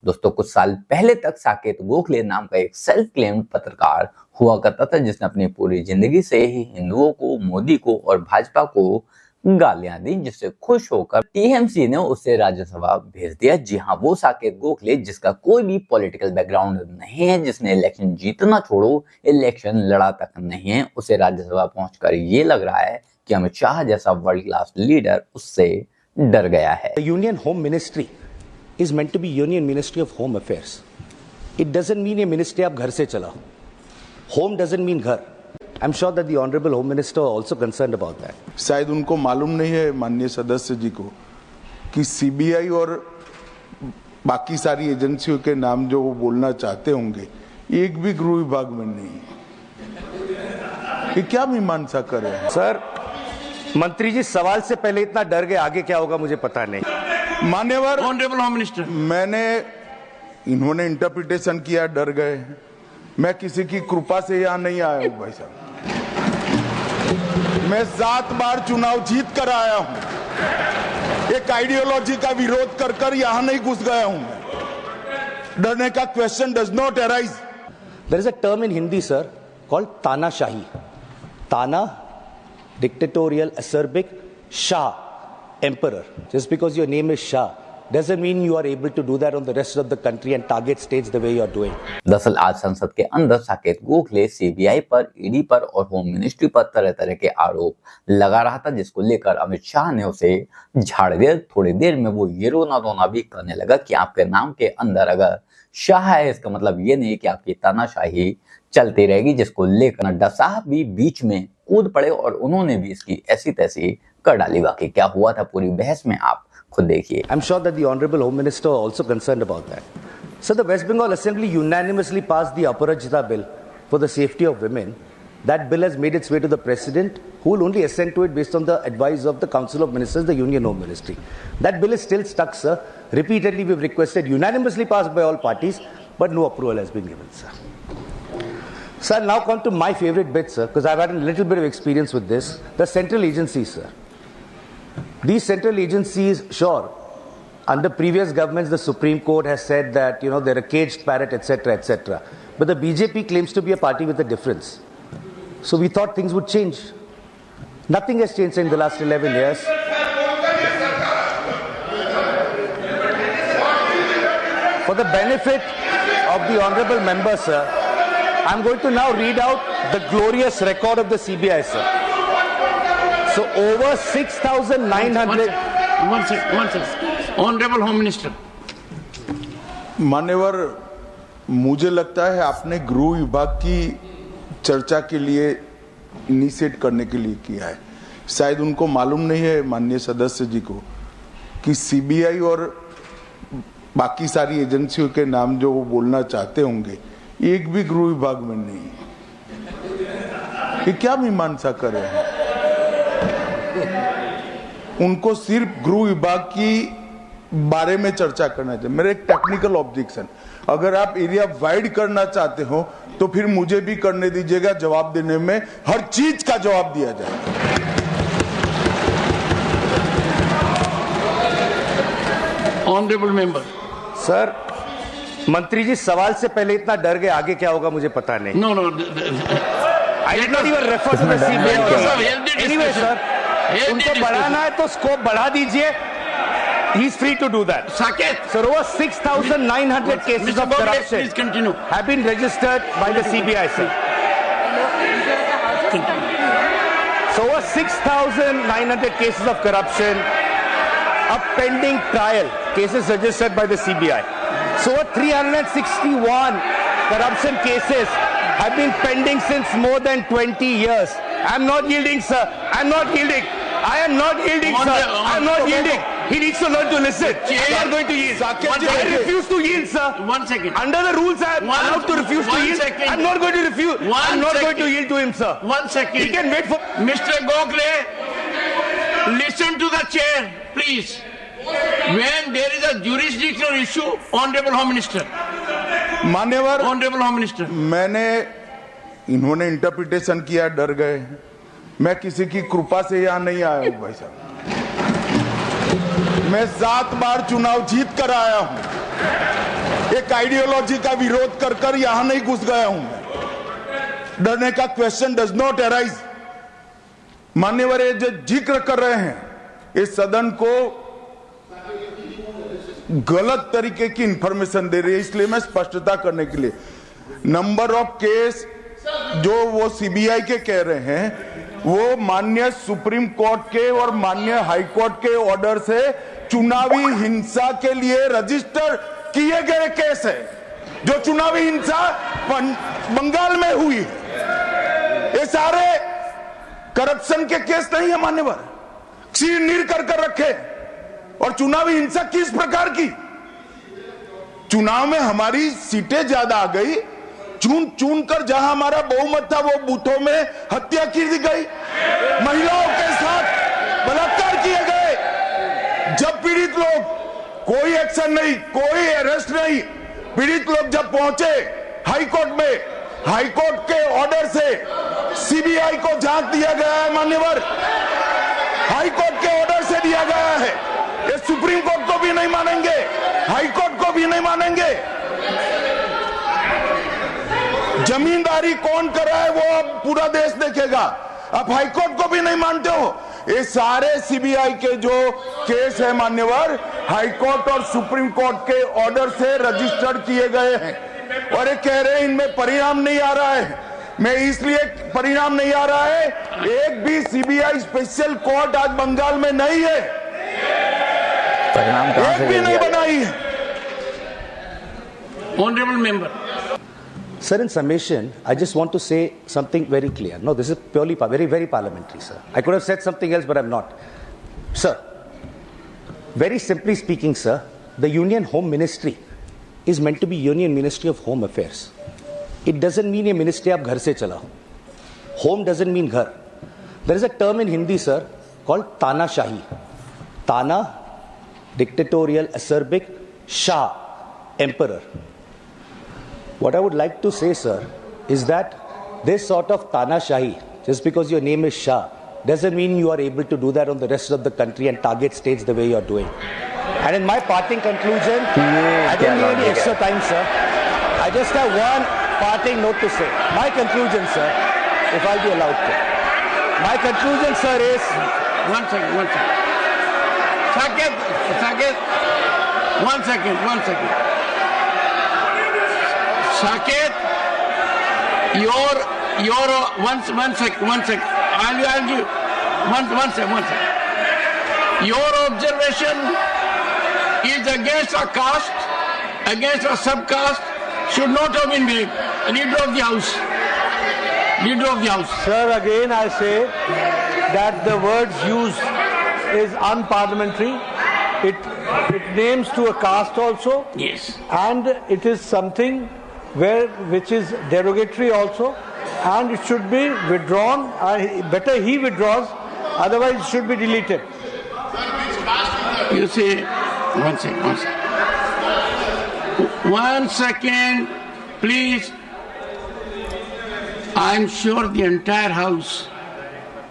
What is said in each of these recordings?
दोस्तों, कुछ साल पहले तक साकेत गोखले नाम का एक सेल्फ क्लेम्ड पत्रकार हुआ करता था जिसने अपनी पूरी जिंदगी से ही हिंदुओं को, मोदी को और भाजपा को गालियां दी, जिससे खुश होकर टीएमसी ने उसे राज्यसभा भेज दिया। जी हाँ, वो साकेत गोखले जिसका कोई भी पॉलिटिकल बैकग्राउंड नहीं है, जिसने इलेक्शन जीतना छोड़ो इलेक्शन लड़ा तक नहीं है, उसे राज्यसभा पहुंचकर ये लग रहा है कि अमित शाह जैसा वर्ल्ड क्लास लीडर उससे डर गया है। Union home ministry is meant to be Union Ministry of Home Affairs. It doesn't mean a ministry आप घर से चलाओ. Home doesn't mean घर. I'm sure that the Honorable Home Minister also concerned about that. शायद उनको मालूम नहीं है माननीय सदस्य जी को कि सीबीआई और बाकी सारी एजेंसियों के नाम जो वो बोलना चाहते होंगे एक भी गृह विभाग में नहीं है। ये क्या मीमांसा कर रहे हैं? सर, मंत्री जी सवाल से पहले इतना डर गए, आगे क्या होगा मुझे पता नहीं। मान्यवर ऑनरेबल होम मिनिस्टर, इन्होंने इंटरप्रिटेशन किया, डर गए। मैं किसी की कृपा से यहां नहीं आया हूं भाई साहब। मैं 7 बार चुनाव जीत कर आया हूं। एक आइडियोलॉजी का विरोध कर कर यहां नहीं घुस गया हूं मैं। डरने का question does not arise. There is a term in Hindi sir called तानाशाही। ताना, dictatorial, acerbic, Shah, emperor. Just because your name is Shah doesn't mean you are able to do that on the rest of the country and target states the way you are doing. दरअसल आज संसद के अंदर Saket Gokhale CBI पर, ED पर और home ministry पर तरह तरह के आरोप लगा रहा था, जिसको लेकर अमित शाह ने उसे झाड़ दिया। थोड़ी देर में वो ये रोना धोना भी करने लगा कि आपके नाम के अंदर अगर शाह है, इसका मतलब ये नहीं कि आपकी तानाशाही चलती रहेगी, जिसको लेकर नड्डा साहब भी बीच में कूद पड़े और उन्होंने भी इसकी ऐसी तैसी कर डाली। वाकई क्या हुआ था पूरी बहस में आप खुद देखिए। I'm sure that the Honorable Home Minister also concerned about that. So the West Bengal Assembly unanimously passed the Aparajita bill for the safety of women. That bill has made its way to the President, who will only assent to it based on the advice of the Council of Ministers, the Union Home Ministry. That bill is still stuck, sir. Repeatedly we've requested, unanimously passed by all parties, but no approval has been given, sir. Sir, now come to my favorite bit, sir, because I've had a little bit of experience with this. The central agencies, sir. These central agencies, sure, under previous governments, the Supreme Court has said that, you know, they're a caged parrot, etc., etc. But the BJP claims to be a party with a difference. So we thought things would change. Nothing has changed in the last 11 years. For the benefit of the honorable member, sir, I'm going to now read out the glorious record of the CBI, sir. So over 6,900... One second. Honorable Home Minister. मान्यवर, मुझे लगता है आपने गृह विभाग की चर्चा के लिए इनिशिएट करने के लिए किया है। शायद उनको मालूम नहीं है माननीय सदस्य जी को कि सीबीआई और बाकी सारी एजेंसियों के नाम जो वो बोलना चाहते होंगे एक भी गृह विभाग में नहीं है। ये क्या मीमांसा कर रहे हैं? उनको सिर्फ गृह विभाग की बारे में चर्चा करना चाहिए। मेरा एक टेक्निकल ऑब्जेक्शन, अगर आप एरिया वाइड करना चाहते हो तो फिर मुझे भी करने दीजिएगा। जवाब देने में हर चीज का जवाब दिया जाए। Honourable member. सर, मंत्री जी सवाल से पहले इतना डर गए, आगे क्या होगा मुझे पता नहीं। No. I did not even refer to the CBI. Anyway, sir, उनको बढ़ाना है तो स्कोप बढ़ा दीजिए. He is free to do that. Saket. Sir, over 6,900 cases of corruption please continue. have been registered by the CBI, sir. So over 6,900 cases of corruption, a pending trial, cases registered by the CBI. So over 361 corruption cases have been pending since more than 20 years. I'm not yielding, sir. I'm not yielding. I am not yielding, sir. I'm not yielding. He needs to learn to listen. I'm not going to yield. I refuse to yield, sir. 1 second. Under the rules, I am allowed to refuse to yield. I'm not going to refuse. I'm not going to yield to him, sir. 1 second. He can wait for... Mr. Gokhale, listen to the chair, please. When there is a jurisdictional issue, Honorable Home Minister. मान्यवर, Honorable Home Minister. इन्होंने interpretation किया, डर गए। मैं किसी की कृपा से यहां नहीं आया हूं भाई साहब। मैं 7 बार चुनाव जीत कर आया हूं। एक आइडियोलॉजी का विरोध कर कर यहां नहीं घुस गया हूं मैं। डरने का क्वेश्चन डज नॉट अराइज। मान्यवर ये जो जिक्र कर रहे हैं इस सदन को गलत तरीके की इंफॉर्मेशन दे रही है, इसलिए मैं स्पष्टता करने के लिए नंबर ऑफ केस जो वो सीबीआई के कह रहे हैं वो माननीय सुप्रीम कोर्ट के और माननीय हाई कोर्ट के ऑर्डर से चुनावी हिंसा के लिए रजिस्टर किए गए केस है। जो चुनावी हिंसा बंगाल में हुई, ये सारे करप्शन के केस नहीं है मान्यवर, चीर कर रखे। और चुनावी हिंसा किस प्रकार की? चुनाव में हमारी सीटें ज्यादा आ गई, चुन कर जहां हमारा बहुमत था वो बूथों में हत्या की दी गई, महिलाओं के साथ बलात्कार किए गए। जब पीड़ित लोग, कोई एक्शन नहीं, कोई अरेस्ट नहीं, पीड़ित लोग जब पहुंचे हाई कोर्ट में, हाई कोर्ट के ऑर्डर से सीबीआई को जांच दिया गया है मान्यवर, हाई कोर्ट के ऑर्डर से दिया गया है। ये सुप्रीम कोर्ट को भी नहीं मानेंगे, हाई कोर्ट को भी नहीं मानेंगे। जमींदारी कौन कर रहा है वो अब पूरा देश देखेगा। आप हाई कोर्ट को भी नहीं मानते हो। ये सारे सीबीआई के जो केस है मान्यवर, हाई कोर्ट और सुप्रीम कोर्ट के ऑर्डर से रजिस्टर्ड किए गए हैं और ये कह रहे हैं इनमें परिणाम नहीं आ रहा है। मैं इसलिए परिणाम नहीं आ रहा है, एक भी सीबीआई स्पेशल कोर्ट आज बंगाल में नहीं है, परिणाम कहां से एक भी नहीं बनाई है। Honorable member. Sir, in summation, I just want to say something very clear. No, this is purely very parliamentary, sir. I could have said something else, but I'm not. Sir, very simply speaking, sir, the Union Home Ministry is meant to be Union Ministry of Home Affairs. It doesn't mean a ministry आप घर से चलाओ. Home doesn't mean घर. There is a term in Hindi, sir, called तानाशाही. Tana, dictatorial, acerbic, Shah, emperor. What I would like to say, sir, is that this sort of Tanashahi, just because your name is Shah, doesn't mean you are able to do that on the rest of the country and target states the way you are doing. And in my parting conclusion, I don't need any extra time, sir. I just have one parting note to say. My conclusion, sir, if I'll be allowed to. My conclusion, sir, is... One second. Saket, one second. Saket, your one sec. I'll give one sec. Your observation is against a caste, against a subcaste, should not have been made. Leader of the House. Sir, again I say that the words used is unparliamentary. It names to a caste also. Yes. And it is something which is derogatory also, and it should be withdrawn. Better he withdraws, otherwise it should be deleted. You see, one second, please. I'm sure the entire House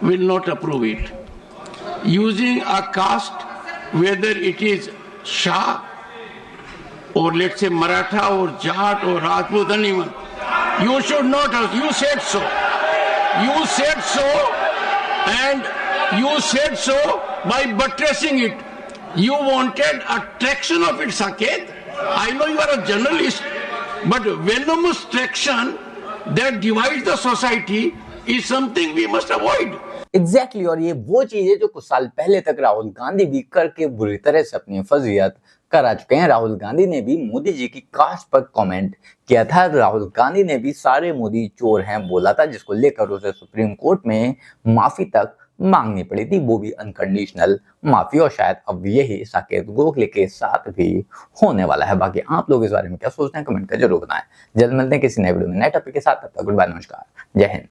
will not approve it. Using a caste, whether it is Shah or let's say Maratha or Jat or Rajput, anyone, you should not have. You said so. And you said so by buttressing it. You wanted a traction of it, Saket. I know you are a journalist, but venomous traction that divides the society is something we must avoid. Exactly और ये वो चीज है जो कुछ साल पहले तक राहुल गांधी भी करके बुरी तरह से अपनी फजीयत करा चुके हैं। राहुल गांधी ने भी मोदी जी की कास्ट पर कमेंट किया था। राहुल गांधी ने भी सारे मोदी चोर हैं बोला था, जिसको लेकर उसे सुप्रीम कोर्ट में माफी तक मांगनी पड़ी थी, वो भी अनकंडीशनल माफी। और शायद अब यही साकेत गोखले के साथ भी होने वाला है। बाकी आप लोग इस बारे में क्या सोचते हैं कमेंट कर जरूर बताएं। जल्द मिलते हैं किसी नए वीडियो में नए टॉपिक के साथ। तब तक गुड बाय, नमस्कार, जय हिंद।